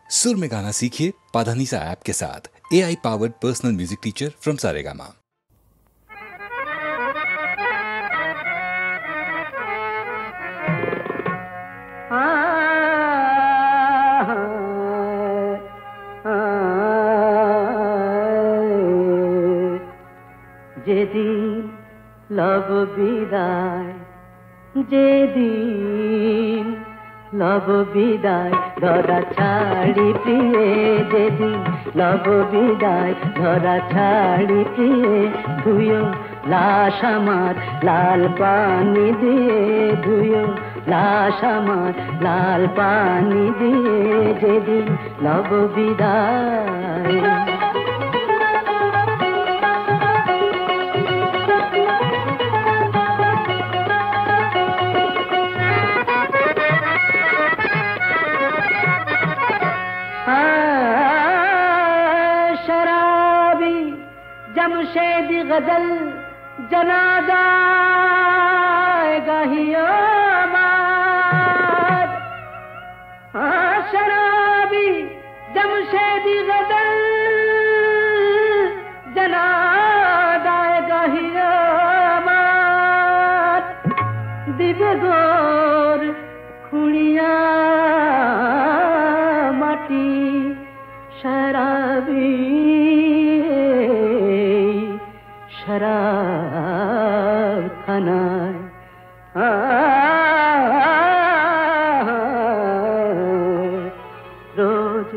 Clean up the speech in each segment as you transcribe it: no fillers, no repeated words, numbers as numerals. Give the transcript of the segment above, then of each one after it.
सुर में गाना सीखिए पाधानीसा ऐप के साथ। AI powered personal music teacher from Saregama. যেদিন লব বিদায়, যেদিন লব বিদায় ধরা ছাড়ি প্রিয়ে, যেদিন লব বিদায় ধরা ছাড়ি প্রিয়ে, ধুয়ো লাশ আমার লাল পানি দিয়ে, ধুয়ো লাশ আমার লাল পানি দিয়ে, যেদিন লব বিদায়। जमशेदी गजल जनादा गाहियो माद, शराबी जमशेदी गजल जनादा गाहियो माद, दिबे गोर खुड़िया माटी शराबी शराब खानाয় रोज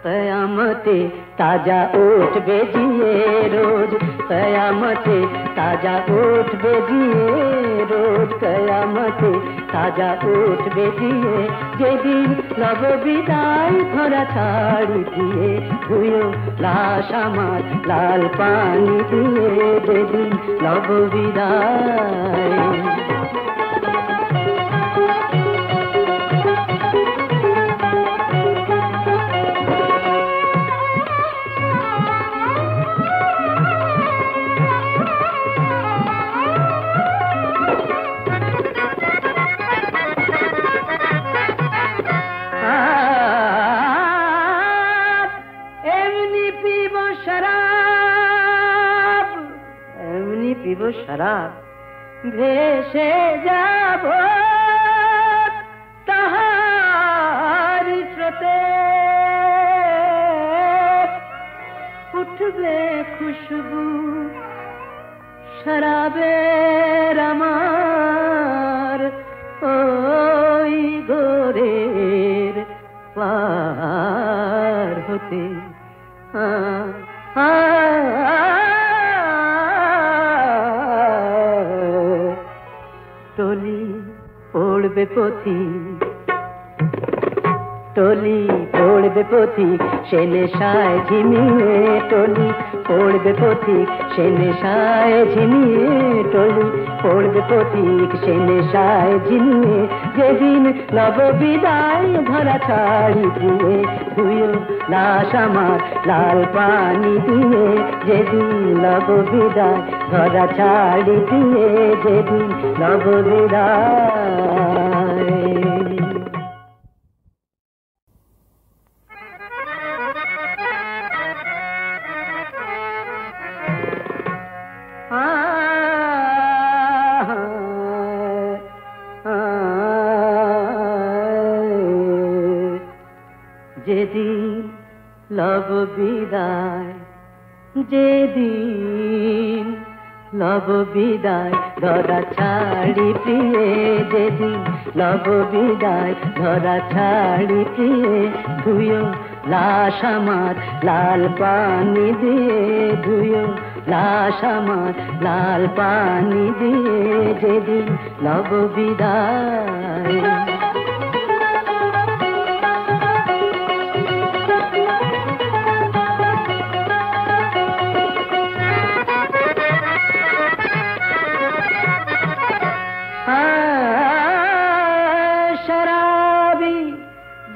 कयामते ताजा ओठ बेजिए, रोज कयामते ताजा ओठ बेजिए, रोज कयामते ताजा ओठ बेजिए, যেদিন লব বিদায় ধরা ছাড়ি দিয়ে, ধুয়ো লাশ আমার লাল পানি দিয়ে, যেদিন লব বিদায়। शराब ভেসে যাব তাহার স্রোতে, উঠবে খুশবু শরাবের আমার ওই গোরের পার হতে। टोली पड़बे पथी, टोली पड़बे पथिक से नेशाय झिमिए, टोली पड़बे पथिक से नेशाय झिमिए, टोली पड़बे पथिक से नेशाय झिमिए, যেদিন লব বিদায় ধরা ছাড়ি দিয়ে, ধুয়ো লাশ আমার লাল পানি দিয়ে, যেদিন লব বিদায় ধরা ছাড়ি দিয়ে, যেদিন লব বিদায়। যেদিন লব বিদায়, যেদিন লব বিদায় ধরা ছাড়ি প্রিয়ে, যেদিন লব বিদায় ধরা ছাড়ি প্রিয়ে, ধুয়ো লাশ আমার লাল পানি দিয়ে, ধুয়ো লাশ আমার লাল পানি দিয়ে, যেদিন লব বিদায়।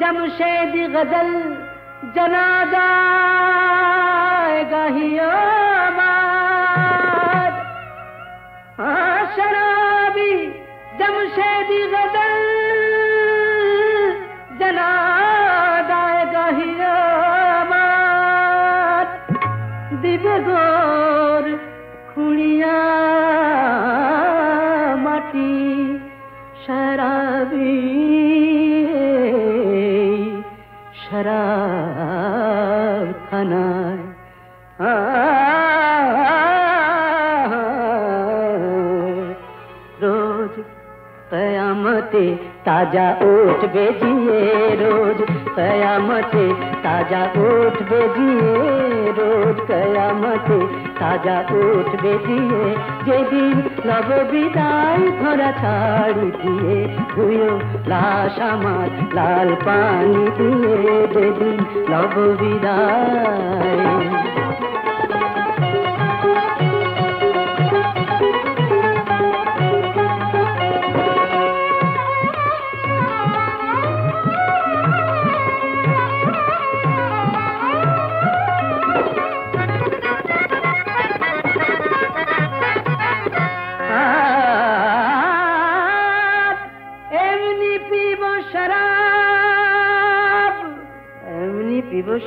जमशेदी गजल जनादा गाहियो माद, शराबी जमशेदी गजल जनादा गाहियो শরাব খানায় রোজ কয়ামতে তাজা উঠবে জিয়ে রোজ কয়ামতে তাজা উঠবে জিয়ে রোজ কয়ামতে তাজা উঠবে জিয়ে যেদিন নব বিদায় ধরা ছাড়ি দিয়ে ধুয়ো লাশ আমার লাল পানি দিয়ে যেদিন নব বিদায়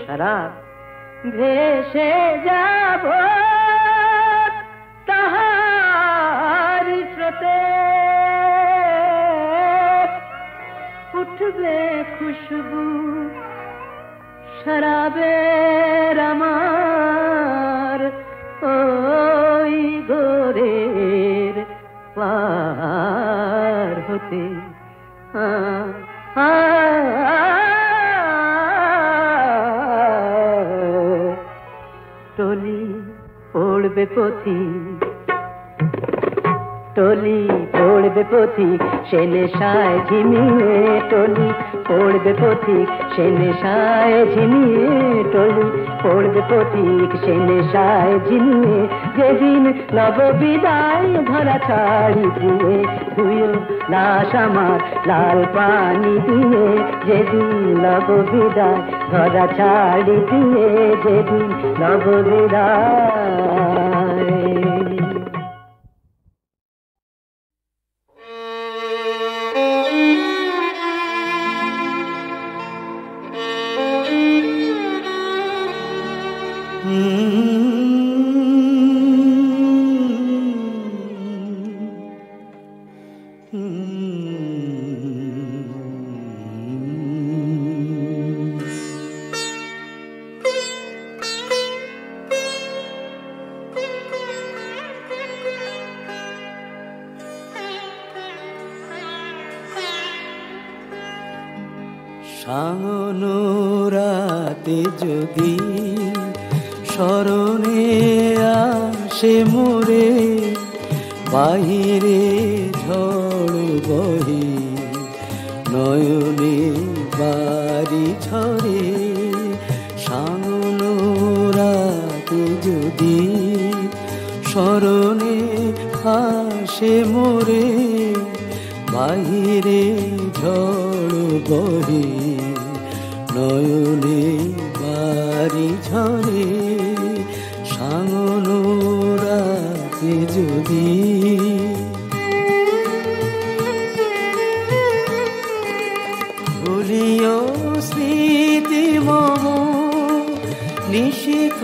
শরাব ভেসে যাব তাহার স্রোতে উঠবে খুশবু শরাবের আমার ওই গোরের পার হতে টলি পড়বে পথিক টলি পড়বে পথিক সে নেশায় ঝিমিয়ে টলি পড়বে পথিক সে নেশায় ঝিমিয়ে টলি পড়বে পথিক সে নেশায় ঝিমিয়ে যেদিন নব বিদায় ধরা ছাড়ি দিয়ে ধুয়ো লাশ আমার লাল পানি দিয়ে যেদিন নব বিদায় ধরা ছাড়ি দিয়ে যেদিন নব বিদায় সাঙ্গনো রাতে যদি স্মরণে আসে মোরে বাহিরে ঝড় বহে নয়নে বাড়ি ঝরে সাঙ্গনো রাতে যদি স্মরণে আসে মোরে বাহিরে ঝড় বহে নয়নে বাড়ি ঝরে সাঙ্গনো রাতে যদি ভুলিও স্মৃতি মম নিশিথ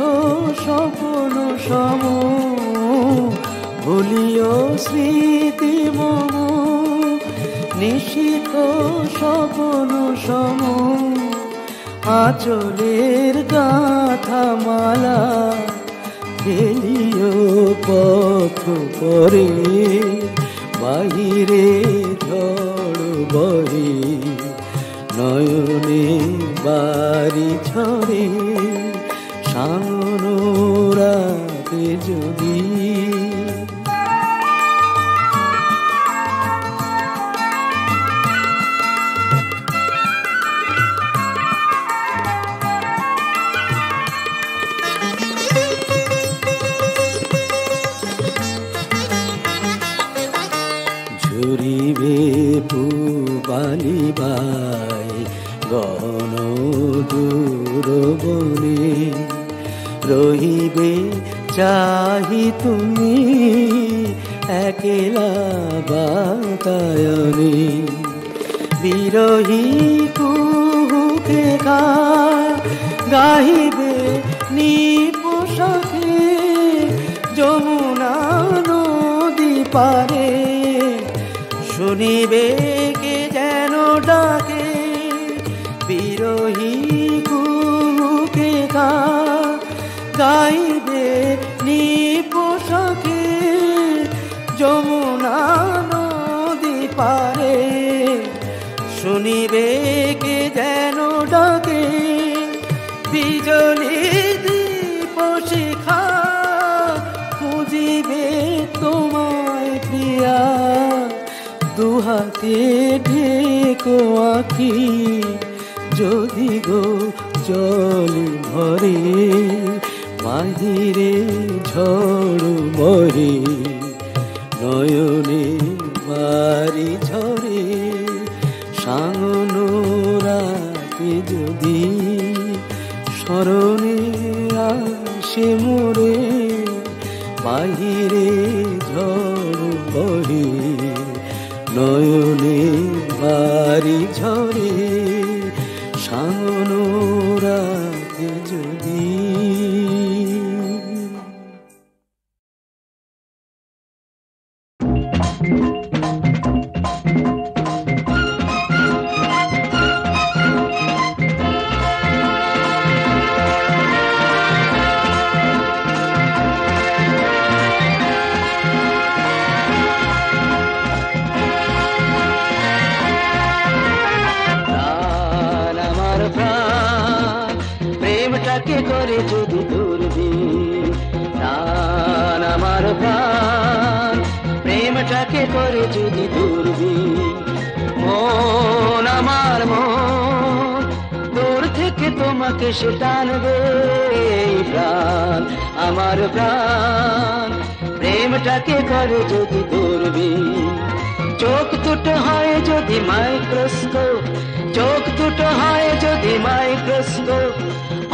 স্বপ্ন সম ভুলিও স্মৃতি মম নিশিথ স্বপ্ন সম আঁচলের গাথা মালা ফেলিও পথ পরে বাহিরে ঝড় বহে নয়নে বাড়ি ঝরে সাঙ্গনো রাতে যদি ঝরিবে পুবালি বাই গণ দূর বনে রহিবে চাহি তুমি একলা বাতায়নে বিরহী কুহুকে গাহিবে নিপোষাকে যমুনা নদী পারে শুনিবে কে যেন ডাকে বিরহী কুহুকে গাইবে নিপোষাকে যমুনা নদী পারে শুনিবে কে যেন ডাকে বিজলি দীপ শিখা খুঁজিবে তোমায় প্রিয়া দুহাতে ঢেকো আঁখি যদি গো জল ভরে বাহিরে ঝড় মরে নয়নে বাড়ি ঝরে সাঙ্গনোরাকে যদি স্মরণে আসে মোরে বাহিরে ঝড় বহে নয়নে বাড়ি ঝরে সাঙ্গনোরাকে যদি করে যদি দূরবীন প্রাণ আমার প্রাণ প্রেমটাকে করে যদি দূরবীন মন আমার মন দূর থেকে তোমাকে সে টানবে প্রাণ আমার প্রাণ প্রেমটাকে করে যদি দূরবীন চোখ দুটো হয় যদি মাইক্রোস্কোপ চোখ দুটো হয় যদি মাইক্রোস্কোপ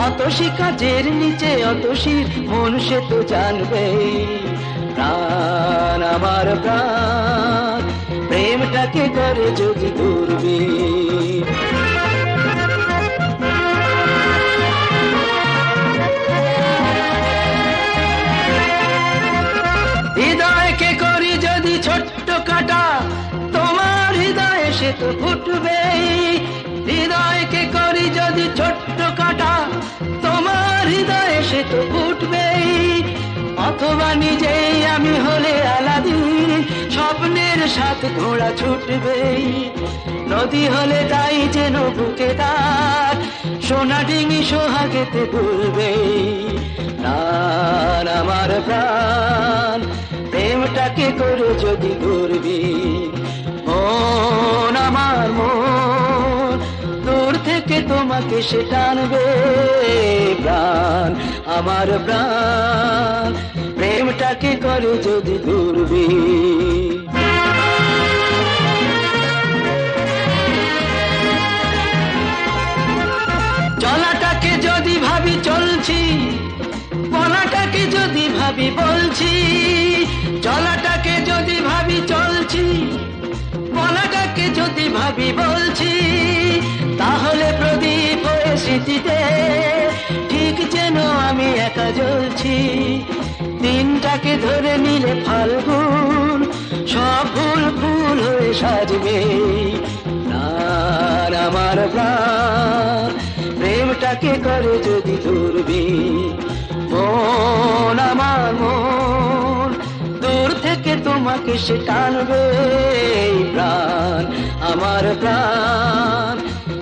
অতসী কাজের নিচে অতসীর মন সে তো জানবে প্রাণ আমার প্রাণ প্রেমটাকে করে যদি দূরবীন হৃদয়কে করি যদি ছোট্ট কাটা তোমার হৃদয়ে সে তো ফুটবেই হৃদয়কে করি যদি ছোট্ট কাটা তোমার হৃদয়ে সে তো ফুটবেই অথবা নিজেই আমি হলে আলাদিন স্বপ্নের সাথে ঘোড়া ছুটবেই নদী হলে তাই যেন বুকে তার সোনা ডিঙি সোহাগেতে দুলবেই প্রাণ আমার প্রাণ প্রেমটাকে করে যদি দূরবীন মন আমার মন দূর থেকে তোমাকে সে টানবে প্রাণ আমার প্রাণ প্রেমটাকে করে যদি দূরবীন চলাটাকে যদি ভাবি চলছি বলাটাকে যদি ভাবি বলছি চলাটাকে যদি ভাবি চলছি বলাটাকে যদি ভাবি বলছি তাহলে প্রদীপ হয়ে স্মৃতিতে ঠিক যেন আমি একা জ্বলছি দিনটাকে ধরে নিলে ফাল্গুন সব ফুল ফুল হয়ে সাজবে প্রাণ আমার প্রাণ প্রেমটাকে করে যদি দূরবীন মন আমার মন দূর থেকে তোমাকে সে টানবে প্রাণ আমার প্রাণ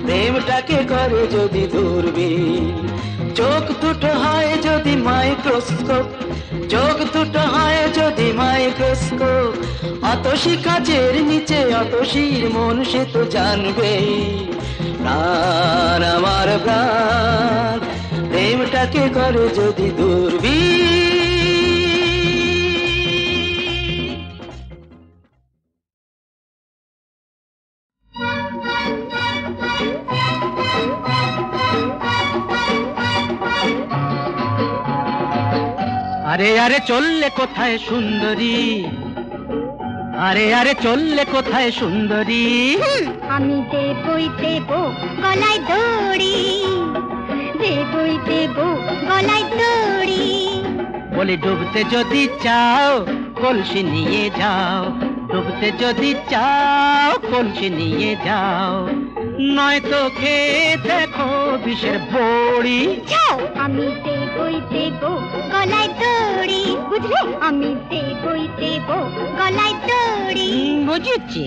প্রেমটাকে করে যদি দূরবীন চোখ দুটো হয় যদি মাইক্রোস্কোপ চোখ দুটো হয় যদি মাইক্রোস্কোপ অতসী কাচের নিচে অতসীর মন সে তো জানবে প্রাণ আমার প্রাণ প্রেমটাকে করে যদি দূরবীন আরে আরে চললে কোথায় সুন্দরী আরে আরে চললে কোথায় সুন্দরী আমি দেবই দেব গলায় দড়ি দেবই দেব গলায় দড়ি বলি ডুবতে যদি চাও কলসি নিয়ে যাও ডুবতে যদি চাও কলসি নিয়ে যাও নয়তো খেয়ে দেখো বিষের বড়ি। যাও আমি দেবই দেব গলায় দড়ি, বুঝলে? আমি দেবই দেব গলায় দড়ি। বুঝেছি।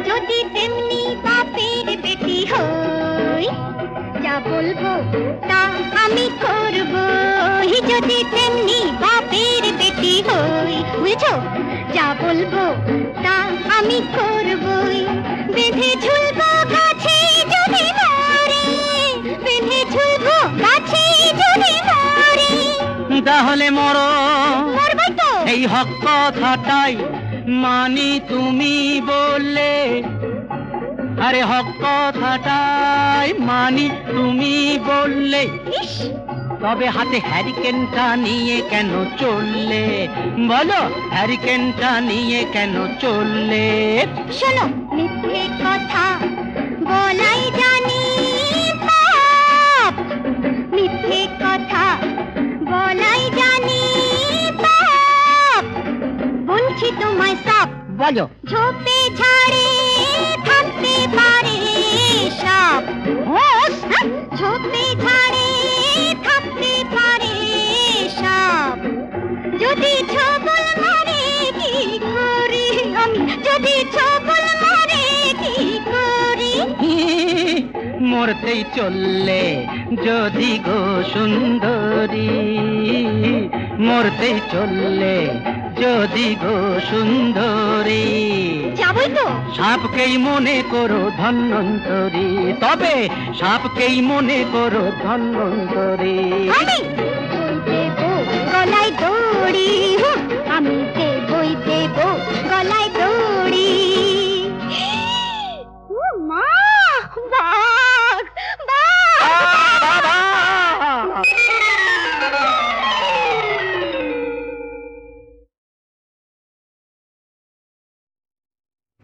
যদি তেমনি বাপের বেটি হই, যা বলবো তা আমি করবো। যদি তেমনি বাপের বেটি হই, বুঝছো? যা বলবো তা আমি করবই। বেঁধে ঝুলবো গাছে যদি মরে, বেঁধে ঝুলবো গাছে যদি মরে। তাহলে মরো। মরবই তো। এই হক কথাটাই মানি তুমি বললে, আরে হক কথাটাই মানি তুমি বললে। ইস, তবে হাতে হ্যারিকেনটা নিয়ে কেন চললে? বলো, হ্যারিকেনটা নিয়ে কেন চললে? শোনো, মিথ্যে কথা বলাই জানি পাপ, মিথ্যে কথা বলাই জানি পাপ। বলছি তোমায় সাপ, বলো। ঝোপে ঝাড়ে থাকতে পারে সাপ। হোস, ঝোপে ঝাড়ে থাকতে পারে সাপ। যদি ছবল মারে কি করি আমি, যদি ছবল মারে কি করি? মরতেই চললে যদি গো সুন্দরী, মরতেই চললে যদি গো সুন্দরী। যাবই তো। সাপকেই মনে করো ধন্বন্তরী, তবে সাপকেই মনে করো ধন্বন্তরী। আমি দেব গলায় দড়ি, আমি দেবই দেব গলায় দড়ি। ও মা, বাঘ, বাঘ।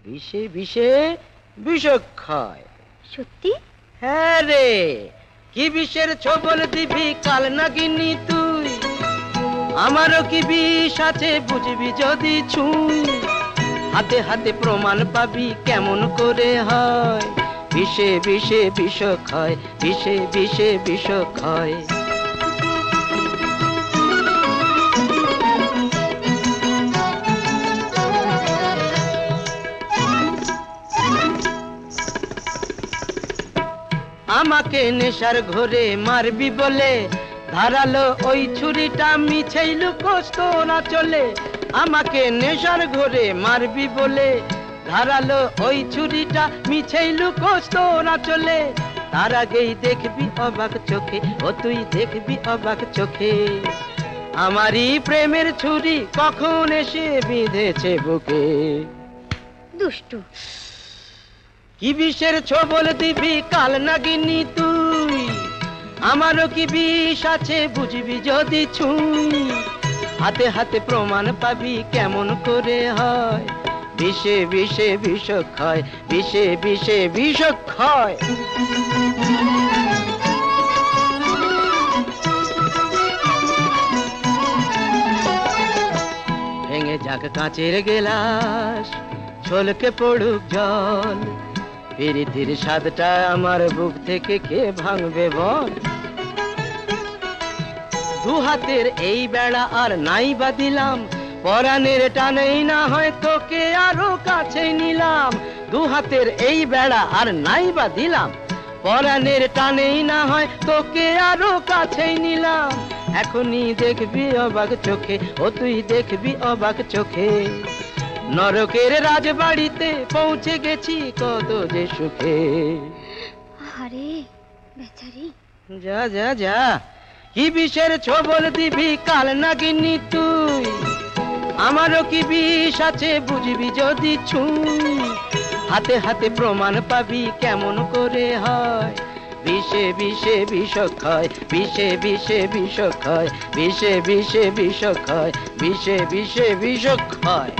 বিষে বিষে বিষক্ষয়। সত্যি? হ্যাঁ রে, কি বিষের ছবল দিবি কাল নাগিনি তুই? আমারও কি বিষ আছে বুঝবি যদি ছুঁই। হাতে হাতে প্রমাণ পাবি কেমন করে হয়। বিষে বিষে বিষক্ষয়, বিষে বিষে বিষক্ষয়। আমাকে নেশার ঘরে মারবি বলে ধারালো ওই ছুরিটা মিছেই লুকোস তো না চলে। আমাকে নেশার ঘরে মারবি বলে ধারালো ওই ছুরিটা মিছেই লুকোস তো না চলে। তার আগেই দেখবি অবাক চোখে, ও তুই দেখবি অবাক চোখে। আমারই প্রেমের ছুরি কখন এসে বিঁধেছে বুকে। দুষ্টু। কি বিষের ছবল দিবি কাল নাগিনি তুই? আমারও কি বিষ আছে বুঝবি যদি ছুঁই। হাতে হাতে প্রমাণ পাবি কেমন করে হয়। বিষে বিষে বিষক্ষয়, বিষে বিষে বিষক্ষয়। ভেঙে যাক কাঁচের গেলাস, ছলকে পড়ুক জল। প্রীতির স্বাদটা আমার বুক থেকে কে ভাঙবে বল? দু হাতের এই বেড়া আর নাই বা দিলাম, পরাণের টানেই না হয় তোকে আরো কাছে নিলাম। দু হাতের এই বেড়া আর নাই বা দিলাম, পরাণের টানেই না হয় তোকে আরো কাছে নিলাম। এখনই দেখবি অবাক চোখে, ও তুই দেখবি অবাক চোখে। নরকের রাজবাড়িতে পৌঁছে গেছি কত যে সুখে। আরে বেচারি। যা যা যা, কি বিষের ছবল দিবি কাল নাগিনি তুই? আমারও কি বিষ আছে বুঝবি যদি ছুঁই। হাতে হাতে প্রমাণ পাবি কেমন করে হয়। বিষে বিষে বিষক্ষয়, বিষে বিষে বিষক্ষয়, বিষে বিষে বিষক্ষয়, বিষে বিষে বিষক্ষয়।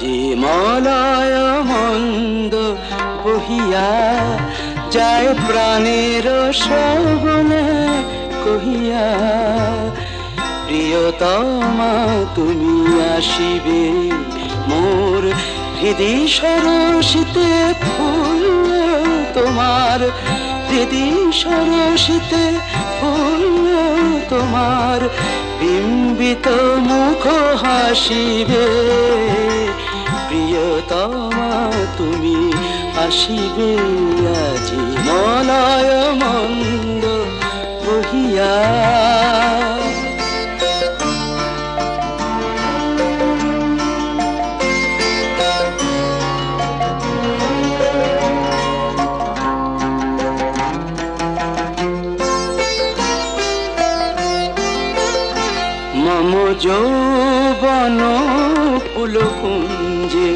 আজি মলয় মন্দ বহিয়া যায় প্রাণের শ্রবণে কহিয়া প্রিয়তমা তুমি আসিবে মোর হৃদি সরসিতে ফুল তোমার হৃদি সরসিতে ফুল তোমার বিম্বিত মুখ হাসিবে প্রিয়তমা তুমি আসিবে আজি মলয় মন্দ বহিয়া মম যৌবন ফুল কুঞ্জে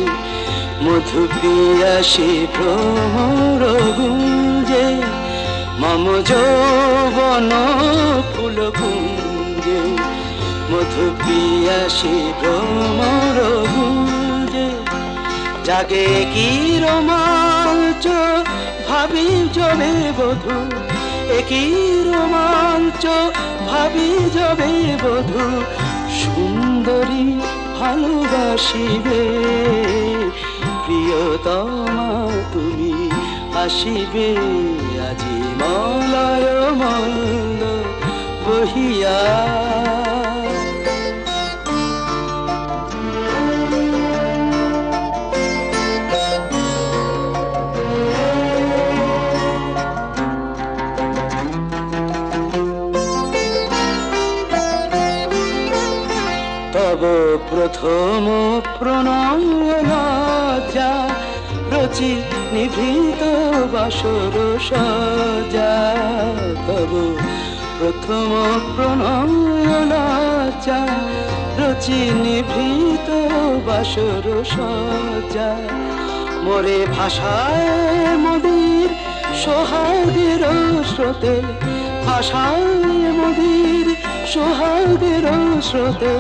মধু পিয়াসে ভ্রমর গুঞ্জে মম যৌবন ফুল কুঞ্জে মধু পিয়াসে ভ্রমর গুঞ্জে জাগে কি রোমাঞ্চ ভাবি জবে বধূ একই রোমাঞ্চ ভাবি যাবে বধূ সুন্দরী ভালোবাসিবে প্রিয়তমা তুমি আসিবে আজি মলয় মন্দ বহিয়া প্রথম প্রণয় লজ্জা রচি নিভৃত বাসর সজ্জা তব প্রথম প্রণয় লজ্জা রচি নিভৃত বাসর সজ্জা মোরে ভাষায় মদির সোহাগের স্রোতে ভাষায় মদির সোহাগের স্রোতে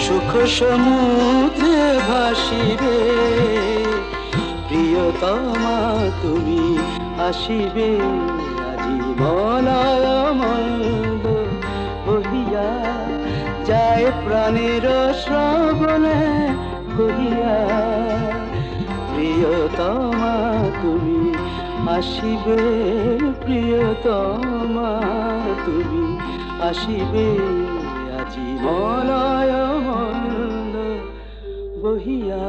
সুখ সমুদ্রে ভাসিবে প্রিয়তমা তুমি আসিবে আজি মলয় মন্দ বহিয়া যায় প্রাণের শ্রবণে কহিয়া প্রিয়তমা তুমি আসিবে প্রিয়তমা তুমি আসিবে আজি মলয় মন্দ বহিয়া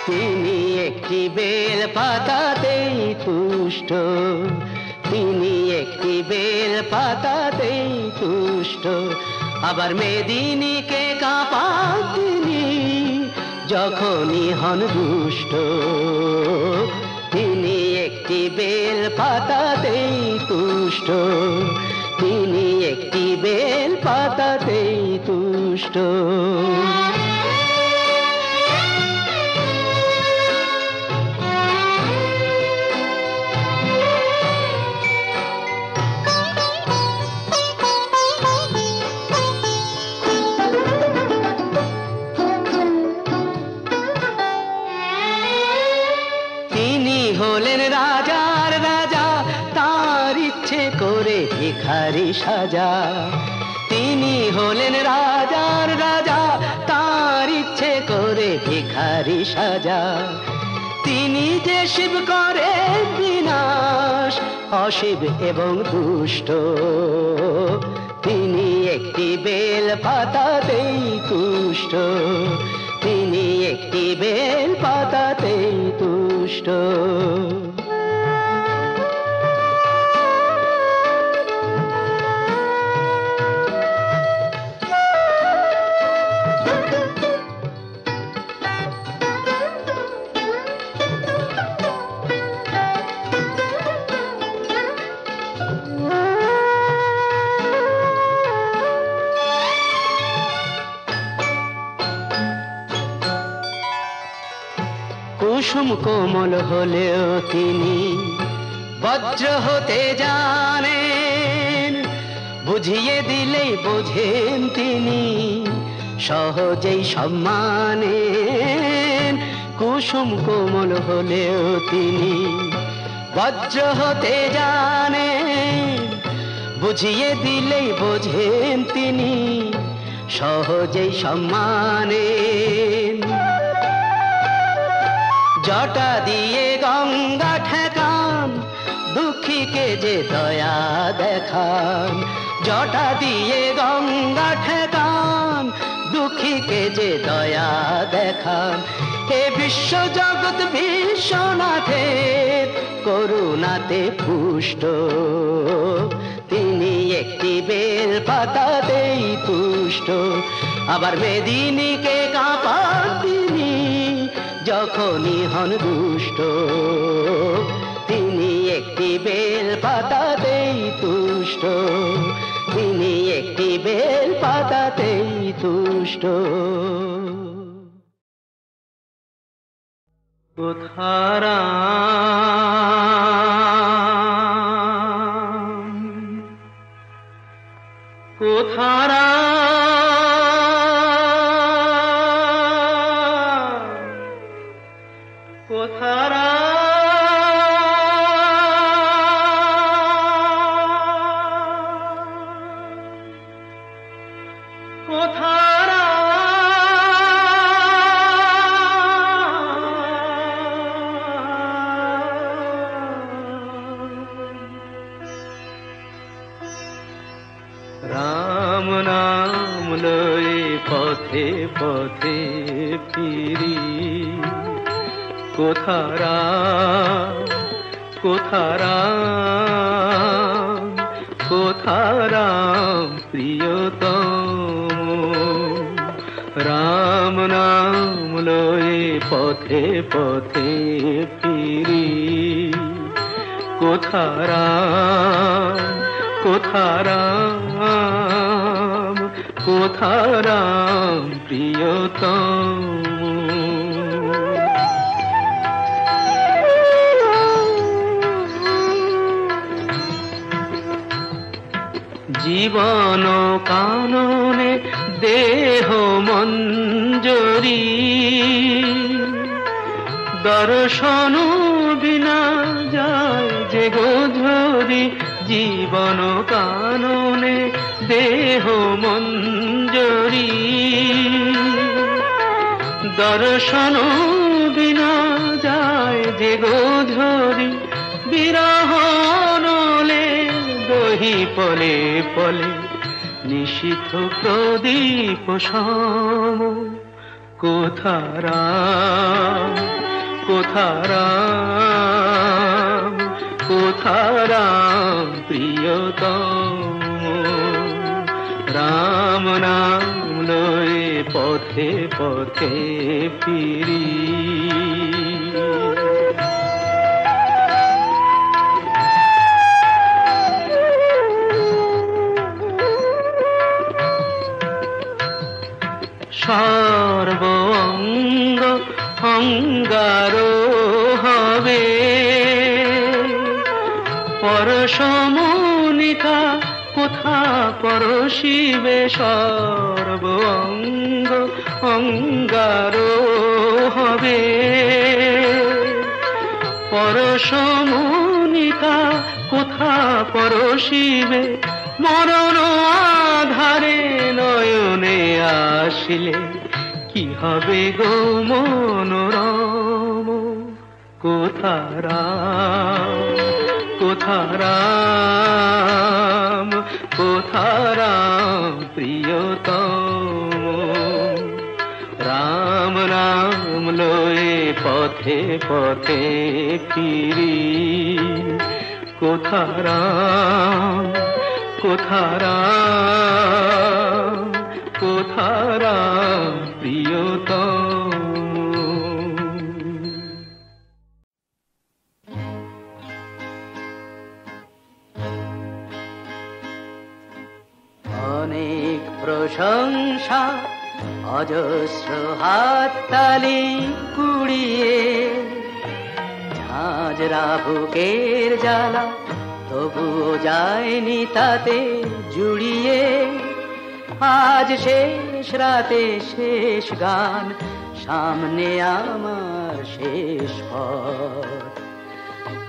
তিনি একটি বেল পাতাতেই তুষ্ট তিনি একটি বেল পাতাতেই তুষ্ট আবার মেদিনীকে কাঁপান তিনি যখনই হন দুষ্ট তিনি একটি বেল পাতাতেই তুষ্ট তিনি একটি বেল পাতাতেই তুষ্ট হলেন রাজার রাজা তার ইচ্ছে করে ভিখারি সাজা তিনি হলেন রাজার রাজা তার ইচ্ছে করে ভিখারি সাজা তিনি যে শিব করে বিনাশ অশিব এবং দুষ্ট তিনি একটি বেল পাতাতেই তুষ্ট তিনি একটি বেল পাতাতেই তুষ্ট কুসুম কোমল হলেও তিনি বজ্র হতে জানেন, বুঝিয়ে দিলেই বোঝেন তিনি, সহজেই সম্মানেন। কুসুম কোমল হলেও তিনি বজ্র হতে জানেন, বুঝিয়ে দিলেই বোঝেন তিনি, সহজেই সম্মানেন। জটা দিয়ে গঙ্গা ঠেকান, দুঃখীকে যে দয়া দেখান। জটা দিয়ে গঙ্গা ঠেকান, দুঃখীকে যে দয়া দেখান। হে বিশ্ব জগৎ বিশ্বনাথের করুণাতে পুষ্ট, তিনি একটি বেল পাতাতেই তুষ্ট। আবার মেদিনীকে কাঁপান তিনি যখনই হন দুষ্ট, তিনি একটি বেল পাতাতেই তুষ্ট, তিনি একটি বেল পাতাতেই তুষ্ট। কোথারাম কোথারাম কোথারাম কোথারাম রাম নাম লয়ে পথে পথে ফিরি, কোথারাম কোথারাম কোথারাম প্রিয়তম। রাম নাম লয়ে পথে পথে ফিরি, কোথারাম কোথারাম কোথারাম প্রিয়তম। জীবন কাননে দেহ মঞ্জরি, দর্শন বিনা যায় যে গোধরি। জীবন কাননে দেহ মঞ্জরি, দর্শন বিনা যায় যে গোধরি। বিরহ নলে দহি পলে পলে, নিশীথ প্রদীপ সম। কোথারাম কোথারাম কোথারাম প্রিয়তম। রাম নাম লয়ে পথে পথে ফিরি, সর্বঙ্গ অঙ্গার হবে। পরশমনিকা কোথা পরশিবে, সর্বঙ্গ অঙ্গার হবে। পরশমনিকা কোথা পরশিবে, মরণ আধারে নয়নে আসিলে কি হবে গো মনোরম। কোথারাম কোথারাম কোথারাম প্রিয়তম। রাম নাম লয়ে পথে পথে ফিরি, কোথারাম কোথারাম কোথারাম প্রিয়তম। অনেক প্রশংসা অজস্র হাততালি কুড়িয়ে হাজরা বুকের জ্বালা তবুও যায়নি তাতে জুড়িয়ে, আজ শেষ রাতে শেষ গান, সামনে আমার শেষ পথ।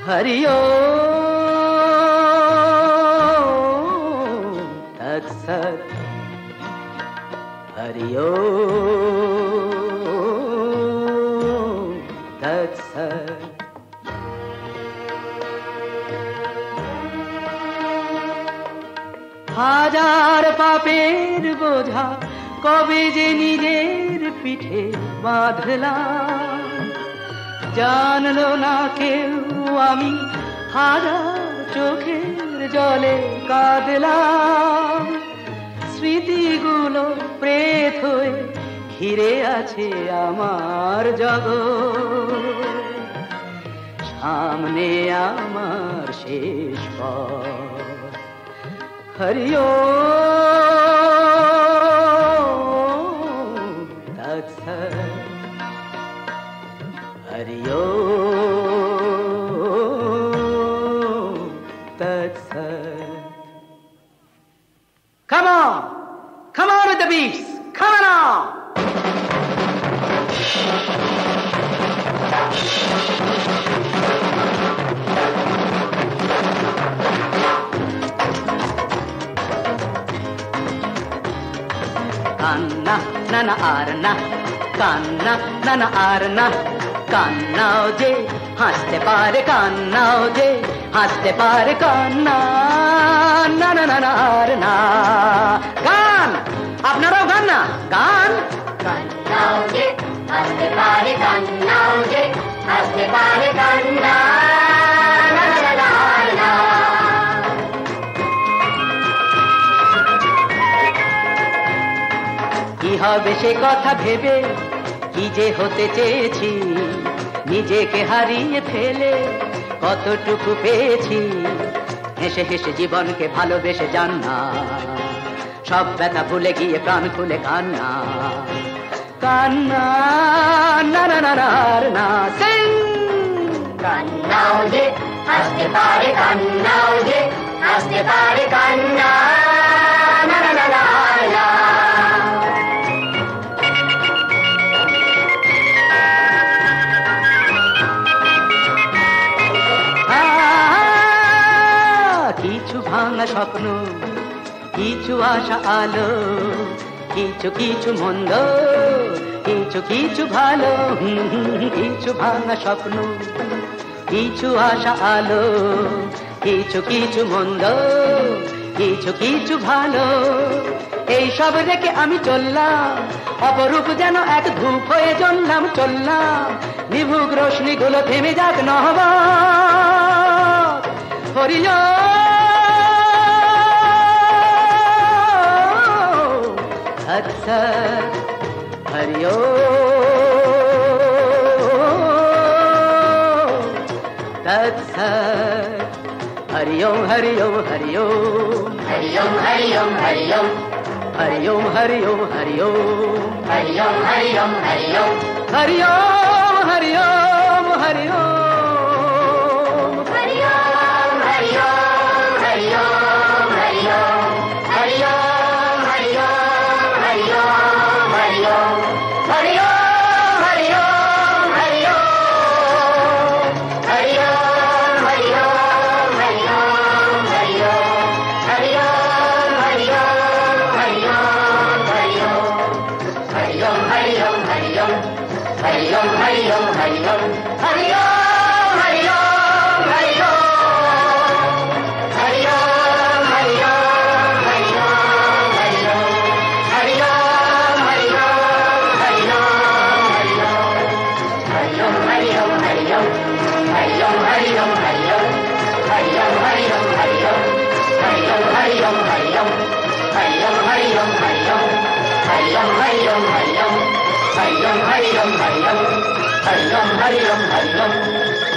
হরিও তৎসৎ, হরিও তৎসৎ। হাজার পাপের বোঝা কবে যে নিজের পিঠে বাঁধলাম, জানলো না কেউ আমি হাজার চোখের জলে কাঁদলাম। স্মৃতিগুলো প্রেত হয়ে ঘিরে আছে আমার জগৎ, সামনে আমার শেষ পথ। হরিও তৎসৎ, হরিও তৎসৎ। Come on! Come on with the beats! Come on! কান্না নানা আর না, কান্না নানা আর না, কান্নাও যে হাসতে পারে, কান্নাও যে হাসতে পারে, কান্না নানা নানা আর না। গান, আপনারাও গান না, গান। কান্নাও যে হাসতে পারে, কান্নাও যে হাসতে পারে, কান্না না না না না। কি হবে সে কথা ভেবে কি যে হতে চেয়েছি, নিজেকে হারিয়ে ফেলে কতটুকু পেয়েছি। হেসে হেসে জীবনকে ভালোবেসে যান না, সব ব্যথা ভুলে গিয়ে প্রাণ খুলে কান্না, কান্না না না না না। সিং। কান্নাও যে হাসতে পারে, কান্নাও যে হাসতে পারে, কান্না না না না না। কিছু ভাঙা স্বপ্ন, কিছু আশা আলো, কিছু কিছু মন্দ, কিছু কিছু ভালো। কিছু ভাঙা স্বপ্ন, কিছু আশা আলো, কিছু কিছু মন্দ, কিছু কিছু ভালো। এই সব রেখে আমি চললাম, অপরূপ যেন এক ধূপ হয়ে জ্বললাম, চললাম। নিভুক রোশনি গুলো থেমে যাক নহবা। হরিও তৎসৎ, হরিও তৎসৎ। হরিও হরিও হরিও হরিও হরিও হরিও হরিও হরিও হরিও হরিও হরিও হরিও হরিও হরিও হরিও Hariom, Hariom, Hariom, Hariom, Hariom, Hariom,